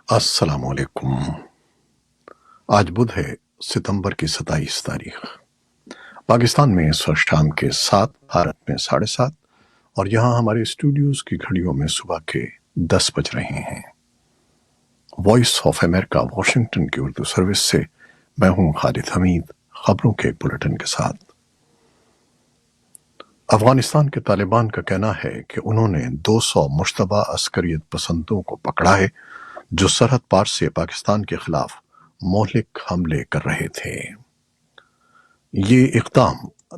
السلام علیکم۔ آج بدھ ہے، ستمبر کی 27 تاریخ۔ پاکستان میں اس وقت شام کے 7، بھارت میں 7:30، اور یہاں ہمارے اسٹوڈیوز کی گھڑیوں میں صبح کے 10 بج رہے ہیں۔ وائس آف امریکہ واشنگٹن کی اردو سروس سے میں ہوں خالد حمید، خبروں کے ایک بلیٹن کے ساتھ۔ افغانستان کے طالبان کا کہنا ہے کہ انہوں نے 200 مشتبہ عسکریت پسندوں کو پکڑا ہے جو سرحد پار سے پاکستان کے خلاف مہلک حملے کر رہے تھے۔ یہ اقدام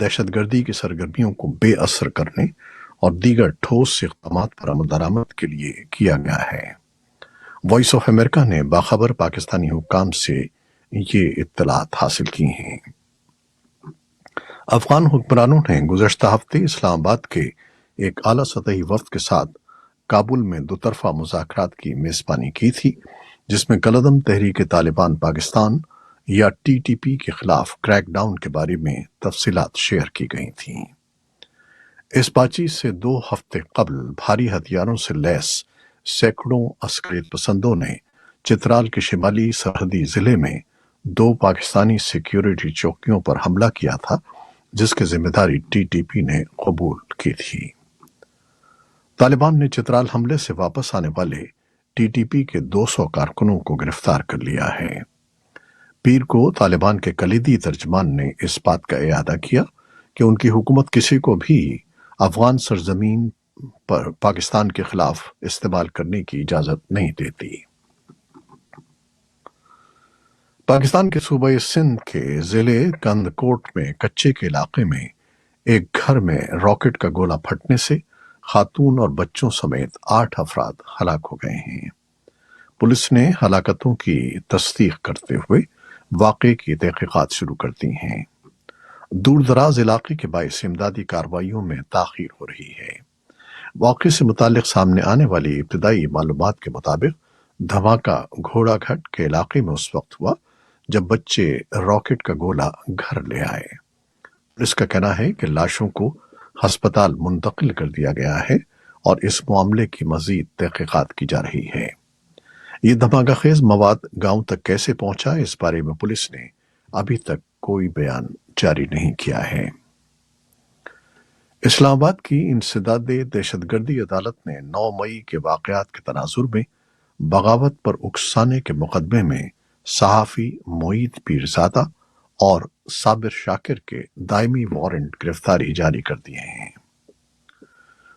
دہشت گردی کی سرگرمیوں کو بے اثر کرنے اور دیگر ٹھوس اقدامات پر عمل درآمد کے لیے کیا گیا ہے۔ وائس آف امریکہ نے باخبر پاکستانی حکام سے یہ اطلاعات حاصل کی ہیں۔ افغان حکمرانوں نے گزشتہ ہفتے اسلام آباد کے ایک اعلیٰ سطحی وفد کے ساتھ کابل میں دوطرفہ مذاکرات کی میزبانی کی تھی، جس میں کالعدم تحریک طالبان پاکستان یا TTP کے خلاف کریک ڈاؤن کے بارے میں تفصیلات شیئر کی گئی تھیں۔ اس بات چیت سے 2 ہفتے قبل بھاری ہتھیاروں سے لیس سینکڑوں عسکریت پسندوں نے چترال کے شمالی سرحدی ضلع میں 2 پاکستانی سیکیورٹی چوکیوں پر حملہ کیا تھا، جس کی ذمہ داری TTP نے قبول کی تھی۔ طالبان نے چترال حملے سے واپس آنے والے TTP کے 200 کارکنوں کو گرفتار کر لیا ہے۔ پیر کو طالبان کے کلیدی ترجمان نے اس بات کا اعادہ کیا کہ ان کی حکومت کسی کو بھی افغان سرزمین پر پاکستان کے خلاف استعمال کرنے کی اجازت نہیں دیتی۔ پاکستان کے صوبہ سندھ کے ضلع کند کوٹ میں کچے کے علاقے میں ایک گھر میں راکٹ کا گولہ پھٹنے سے خاتون اور بچوں سمیت 8 افراد ہلاک ہو گئے ہیں۔ پولیس نے ہلاکتوں کی تصدیق کرتے ہوئے واقعے کی تحقیقات شروع کر دی ہیں۔ دور دراز علاقے کے باعث امدادی کارروائیوں میں تاخیر ہو رہی ہے۔ واقعے سے متعلق سامنے آنے والی ابتدائی معلومات کے مطابق دھماکہ گھوڑا گھٹ کے علاقے میں اس وقت ہوا جب بچے راکٹ کا گولہ گھر لے آئے۔ پولیس کا کہنا ہے کہ لاشوں کو ہسپتال منتقل کر دیا گیا ہے اور اس معاملے کی مزید تحقیقات کی جا رہی ہے۔ یہ دھماکہ خیز مواد گاؤں تک کیسے پہنچا، اس بارے میں پولیس نے ابھی تک کوئی بیان جاری نہیں کیا ہے۔ اسلام آباد کی انسداد دہشت گردی عدالت نے 9 مئی کے واقعات کے تناظر میں بغاوت پر اکسانے کے مقدمے میں صحافی معید پیرزادہ اور صابر شاکر کے دائمی وارنٹ گرفتاری جاری کر دیے ہیں۔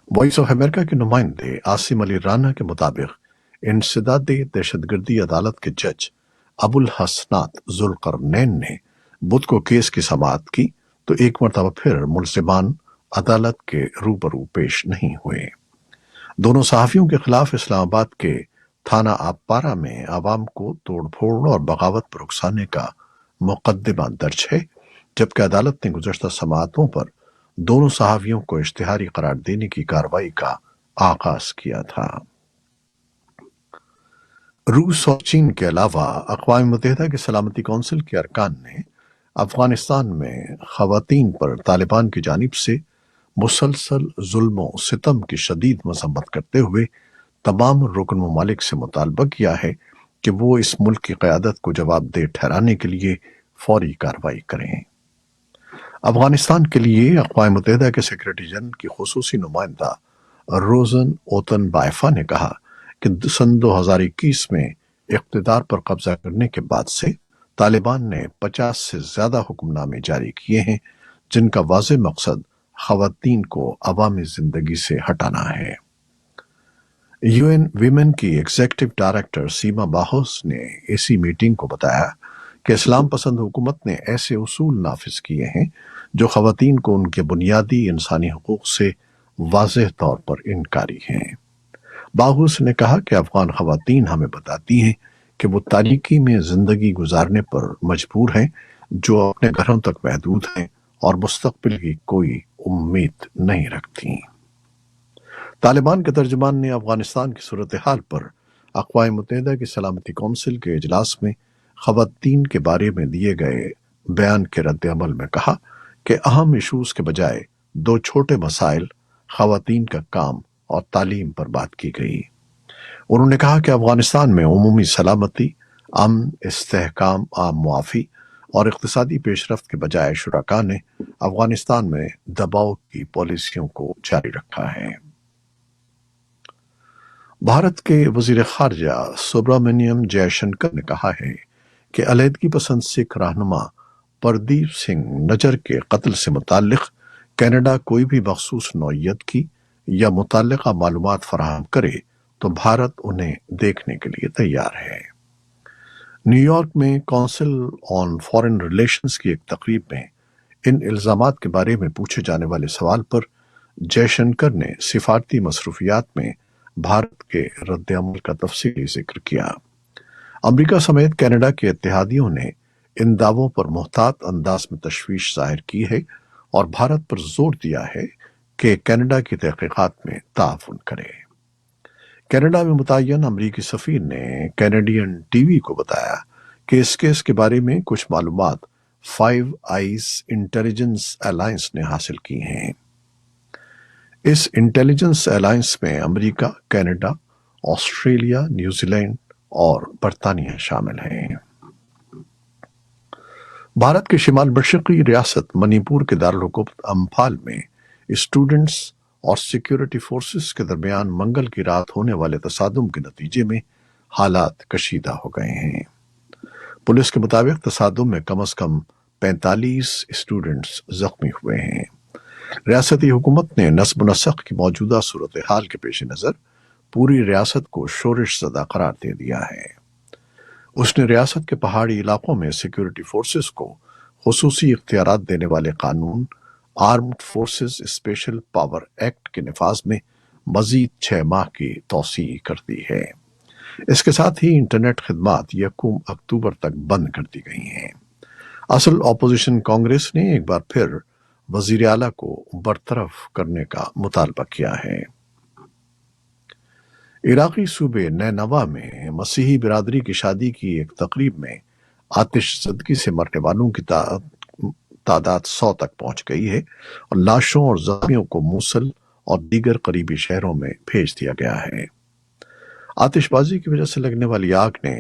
وائس آف امریکہ کے نمائندے عاصم علی رانا کے مطابق انسداد دہشت گردی عدالت کے جج ابو الحسنات ذوالقرنین نے بدھ کو کیس کی سماعت کی تو ایک مرتبہ پھر ملزمان عدالت کے روبرو پیش نہیں ہوئے۔ دونوں صحافیوں کے خلاف اسلام آباد کے تھانہ آبپارہ میں عوام کو توڑ پھوڑ اور بغاوت پر اکسانے کا مقدمہ درج ہے، جبکہ عدالت نے گزشتہ سماعتوں پر دونوں صحافیوں کو اشتہاری قرار دینے کی کارروائی کا آغاز کیا تھا۔ روس اور چین کے علاوہ اقوام متحدہ کی سلامتی کونسل کے ارکان نے افغانستان میں خواتین پر طالبان کی جانب سے مسلسل ظلم و ستم کی شدید مذمت کرتے ہوئے تمام رکن ممالک سے مطالبہ کیا ہے کہ وہ اس ملک کی قیادت کو جواب دہ ٹھہرانے کے لیے فوری کارروائی کریں۔ افغانستان کے لیے اقوام متحدہ کے سیکریٹری جنرل کی خصوصی نمائندہ روزن اوتن بائفا نے کہا کہ سن 2021 میں اقتدار پر قبضہ کرنے کے بعد سے طالبان نے 50 سے زیادہ حکم نامے جاری کیے ہیں، جن کا واضح مقصد خواتین کو عوامی زندگی سے ہٹانا ہے۔ UN ویمن کی ایگزیکٹو ڈائریکٹر سیما باہوس نے اسی میٹنگ کو بتایا کہ اسلام پسند حکومت نے ایسے اصول نافذ کیے ہیں جو خواتین کو ان کے بنیادی انسانی حقوق سے واضح طور پر انکاری ہیں۔ باہوس نے کہا کہ افغان خواتین ہمیں بتاتی ہیں کہ وہ تاریکی میں زندگی گزارنے پر مجبور ہیں، جو اپنے گھروں تک محدود ہیں اور مستقبل کی کوئی امید نہیں رکھتی۔ طالبان کے ترجمان نے افغانستان کی صورتحال پر اقوام متحدہ کی سلامتی کونسل کے اجلاس میں خواتین کے بارے میں دیے گئے بیان کے رد عمل میں کہا کہ اہم ایشوز کے بجائے 2 چھوٹے مسائل خواتین کا کام اور تعلیم پر بات کی گئی۔ انہوں نے کہا کہ افغانستان میں عمومی سلامتی، امن، استحکام، عام معافی اور اقتصادی پیش رفت کے بجائے شرکاء نے افغانستان میں دباؤ کی پالیسیوں کو جاری رکھا ہے۔ بھارت کے وزیر خارجہ سبرامنیم جے شنکر نے کہا ہے کہ علیحدگی پسند سکھ رہنما پردیپ سنگھ نجر کے قتل سے متعلق کینیڈا کوئی بھی مخصوص نوعیت کی یا متعلقہ معلومات فراہم کرے تو بھارت انہیں دیکھنے کے لیے تیار ہے۔ نیو یارک میں کونسل آن فارن ریلیشنز کی ایک تقریب میں ان الزامات کے بارے میں پوچھے جانے والے سوال پر جے شنکر نے سفارتی مصروفیات میں بھارت کے رد عمل کا تفصیلی ذکر کیا۔ امریکہ سمیت کینیڈا کے اتحادیوں نے ان دعووں پر محتاط انداز میں تشویش ظاہر کی ہے اور بھارت پر زور دیا ہے کہ کینیڈا کی تحقیقات میں تعاون کرے۔ کینیڈا میں متعین امریکی سفیر نے کینیڈین ٹی وی کو بتایا کہ اس کیس کے بارے میں کچھ معلومات فائیو آئیز انٹیلیجنس الائنس نے حاصل کی ہیں۔ اس انٹیلیجنس الائنس میں امریکہ، کینیڈا، آسٹریلیا، نیوزی لینڈ اور برطانیہ شامل ہیں۔ بھارت کے شمال مشرقی ریاست منی پور کے دارالحکومت امپھال میں اسٹوڈنٹس اور سیکیورٹی فورسز کے درمیان منگل کی رات ہونے والے تصادم کے نتیجے میں حالات کشیدہ ہو گئے ہیں۔ پولیس کے مطابق تصادم میں کم از کم 45 اسٹوڈنٹس زخمی ہوئے ہیں۔ ریاستی حکومت نے نصب و نسق کی موجودہ صورتحال کے پیش نظر پوری ریاست کو شورش زدہ قرار دے دیا ہے۔ اس نے ریاست کے پہاڑی علاقوں میں سیکیورٹی فورسز کو خصوصی اختیارات دینے والے قانون armed forces special power act کے نفاذ میں مزید 6 ماہ کی توسیع کر دی ہے۔ اس کے ساتھ ہی انٹرنیٹ خدمات 1 اکتوبر تک بند کر دی گئی ہیں۔ اصل اپوزیشن کانگریس نے ایک بار پھر وزیر اعلیٰ کو برطرف کرنے کا مطالبہ کیا ہے۔ عراقی صوبے نینوا میں مسیحی برادری کی شادی کی ایک تقریب میں آتش زدگی سے مرنے والوں کی تعداد 100 تک پہنچ گئی ہے اور لاشوں اور زخمیوں کو موصل اور دیگر قریبی شہروں میں بھیج دیا گیا ہے۔ آتش بازی کی وجہ سے لگنے والی آگ نے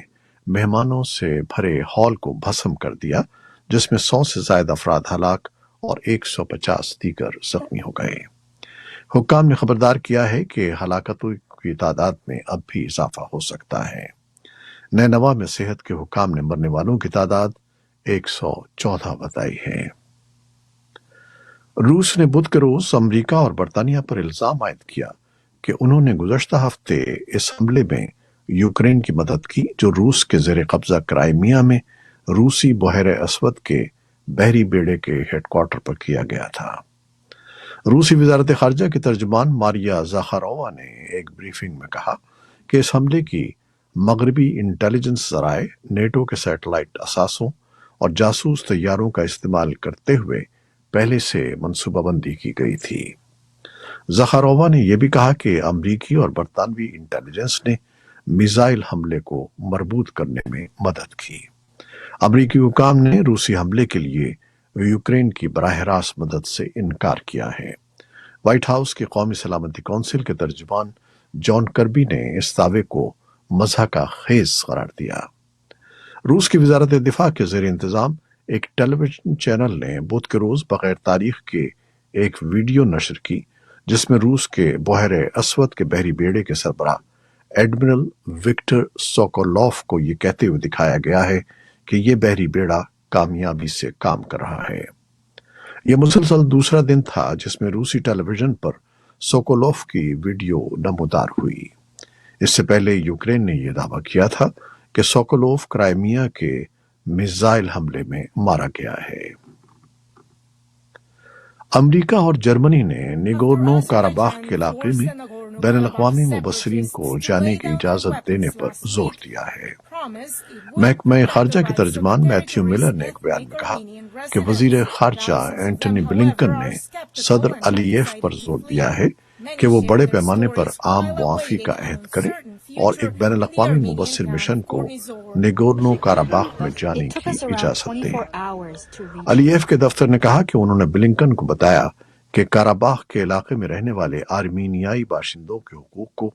مہمانوں سے بھرے ہال کو بھسم کر دیا، جس میں 100 سے زائد افراد ہلاک اور 150 دیگر زخمی ہو گئے۔ حکام نے خبردار کیا ہے کہ ہلاکتوں کی تعداد میں اب بھی اضافہ ہو سکتا ہے۔ نینوا میں صحت کے حکام نے مرنے والوں کی تعداد 114 بتائی ہے۔ روس نے بدھ کے روز امریکہ اور برطانیہ پر الزام عائد کیا کہ انہوں نے گزشتہ ہفتے اس حملے میں یوکرین کی مدد کی جو روس کے زیر قبضہ کرائمیا میں روسی بحیرہ اسود کے بحری بیڑے کے ہیڈ کوارٹر پر کیا گیا تھا۔ روسی وزارت خارجہ کی ترجمان ماریا زاخارووا نے ایک بریفنگ میں کہا کہ اس حملے کی مغربی انٹیلیجنس ذرائع، نیٹو کے سیٹلائٹ اثاثوں اور جاسوس طیاروں کا استعمال کرتے ہوئے پہلے سے منصوبہ بندی کی گئی تھی۔ زاخارووا نے یہ بھی کہا کہ امریکی اور برطانوی انٹیلیجنس نے میزائل حملے کو مربوط کرنے میں مدد کی۔ امریکی حکام نے روسی حملے کے لیے یوکرین کی براہ راست مدد سے انکار کیا ہے۔ وائٹ ہاؤس کی قومی سلامتی کونسل کے ترجمان جان کربی نے اس دعوے کو مضحکہ خیز قرار دیا۔ روس کی وزارت دفاع کے زیر انتظام ایک ٹیلی ویژن چینل نے بدھ کے روز بغیر تاریخ کے ایک ویڈیو نشر کی جس میں روس کے بحیرہ اسود کے بحری بیڑے کے سربراہ ایڈمرل وکٹر سوکولوف کو یہ کہتے ہوئے دکھایا گیا ہے کہ یہ بحری بیڑا کامیابی سے کام کر رہا ہے۔ یہ مسلسل دوسرا دن تھا جس میں روسی ٹیلی ویژن پر سوکولوف کی ویڈیو نمودار ہوئی۔ اس سے پہلے یوکرین نے یہ دعویٰ کیا تھا کہ سوکولوف کرائمیا کے میزائل حملے میں مارا گیا ہے۔ امریکہ اور جرمنی نے نیگورنو کاراباخ کے علاقے میں بین الاقوامی مبصرین کو جانے کی اجازت دینے پر زور دیا ہے۔ محکمہ خارجہ کے ترجمان میتھیو ملر نے ایک بیان میں کہا کہ وزیر خارجہ اینٹنی بلنکن نے صدر علییف پر زور دیا ہے کہ وہ بڑے پیمانے پر عام معافی کا عہد کرے اور ایک بین الاقوامی مبصر مشن کو نیگورنو کاراباخ میں جانے کی اجازت دیں۔ علییف کے دفتر نے کہا کہ انہوں نے بلنکن کو بتایا کہ کاراباخ کے علاقے میں رہنے والے آرمینیائی باشندوں کے حقوق کو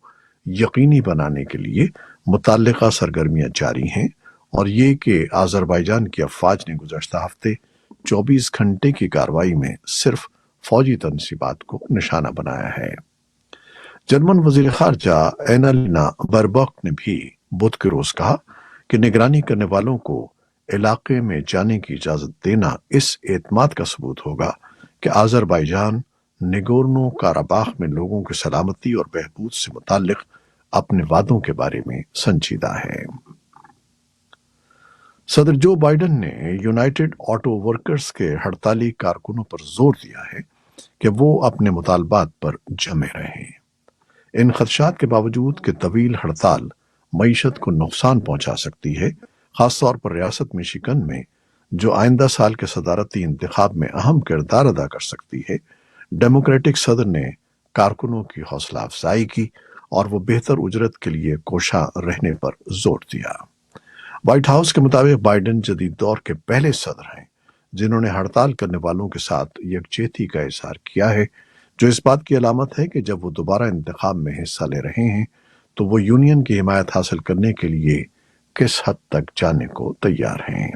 یقینی بنانے کے لیے متعلقہ سرگرمیاں جاری ہیں، اور یہ کہ آذربائیجان کی افواج نے گزشتہ ہفتے 24 گھنٹے کی کارروائی میں صرف فوجی تنصیبات کو نشانہ بنایا ہے۔ جرمن وزیر خارجہ اینالینا برباک نے بھی بدھ کے روز کہا کہ نگرانی کرنے والوں کو علاقے میں جانے کی اجازت دینا اس اعتماد کا ثبوت ہوگا کہ آذربائیجان نگورنو کاراباخ میں لوگوں کی سلامتی اور بہبود سے متعلق اپنے وعدوں کے بارے میں سنجیدہ ہے۔ صدر جو بائیڈن نے یونائیٹڈ آٹو ورکرز کے ہڑتالی کارکنوں پر زور دیا ہے کہ وہ اپنے مطالبات پر جمے رہیں۔ ان خدشات کے باوجود کہ طویل ہڑتال معیشت کو نقصان پہنچا سکتی ہے، خاص طور پر ریاست مشیگن میں جو آئندہ سال کے صدارتی انتخاب میں اہم کردار ادا کر سکتی ہے، ڈیموکریٹک صدر نے کارکنوں کی حوصلہ افزائی کی اور وہ بہتر اجرت کے لیے کوشاں رہنے پر زور دیا۔ وائٹ ہاؤس کے مطابق بائیڈن جدید دور کے پہلے صدر ہیں جنہوں نے ہڑتال کرنے والوں کے ساتھ یکجہتی کا اظہار کیا ہے، جو اس بات کی علامت ہے کہ جب وہ دوبارہ انتخاب میں حصہ لے رہے ہیں تو وہ یونین کی حمایت حاصل کرنے کے لیے کس حد تک جانے کو تیار ہیں۔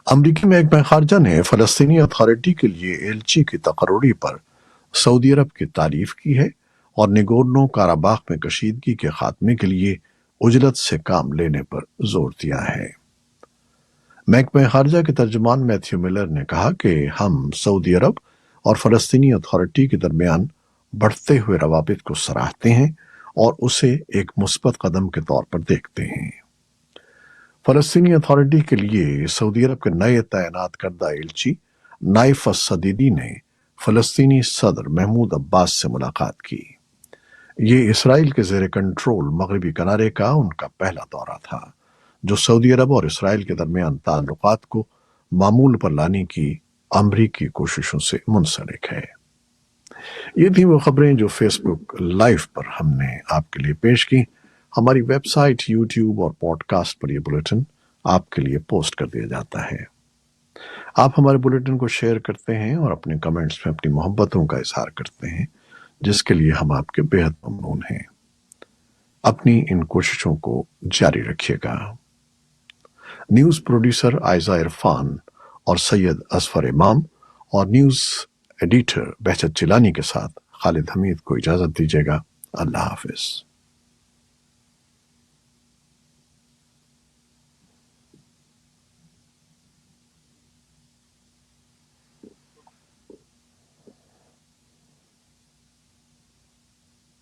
امریکی محکمہ خارجہ نے فلسطینی اتھارٹی کے لیے ایلچی کی تقرری پر سعودی عرب کی تعریف کی ہے اور نگورنو کاراباخ میں کشیدگی کے خاتمے کے لیے اجلت سے کام لینے پر زور دیا ہے۔ محکمہ خارجہ کے ترجمان میتھیو ملر نے کہا کہ ہم سعودی عرب اور فلسطینی اتھارٹی کے درمیان بڑھتے ہوئے روابط کو سراہتے ہیں اور اسے ایک مثبت قدم کے طور پر دیکھتے ہیں۔ فلسطینی اتھارٹی کے لیے سعودی عرب کے نئے تعینات کردہ ایلچی نائف الصدیدی نے فلسطینی صدر محمود عباس سے ملاقات کی۔ یہ اسرائیل کے زیر کنٹرول مغربی کنارے کا ان کا پہلا دورہ تھا، جو سعودی عرب اور اسرائیل کے درمیان تعلقات کو معمول پر لانے کی امریکی کوششوں سے منسلک ہے۔ یہ تھیں وہ خبریں جو فیس بک لائیو پر ہم نے آپ کے لیے پیش کی۔ ہماری ویب سائٹ، یوٹیوب اور پوڈ کاسٹ پر یہ بلیٹن آپ کے لیے پوسٹ کر دیا جاتا ہے۔ آپ ہمارے بلیٹن کو شیئر کرتے ہیں اور اپنے کمنٹس میں اپنی محبتوں کا اظہار کرتے ہیں، جس کے لیے ہم آپ کے بہت ممنون ہیں۔ اپنی ان کوششوں کو جاری رکھیے گا۔ نیوز پروڈیوسر عائزہ عرفان اور سید اظفر امام اور نیوز ایڈیٹر بہجت جیلانی کے ساتھ خالد حمید کو اجازت دیجیے گا۔ اللہ حافظ۔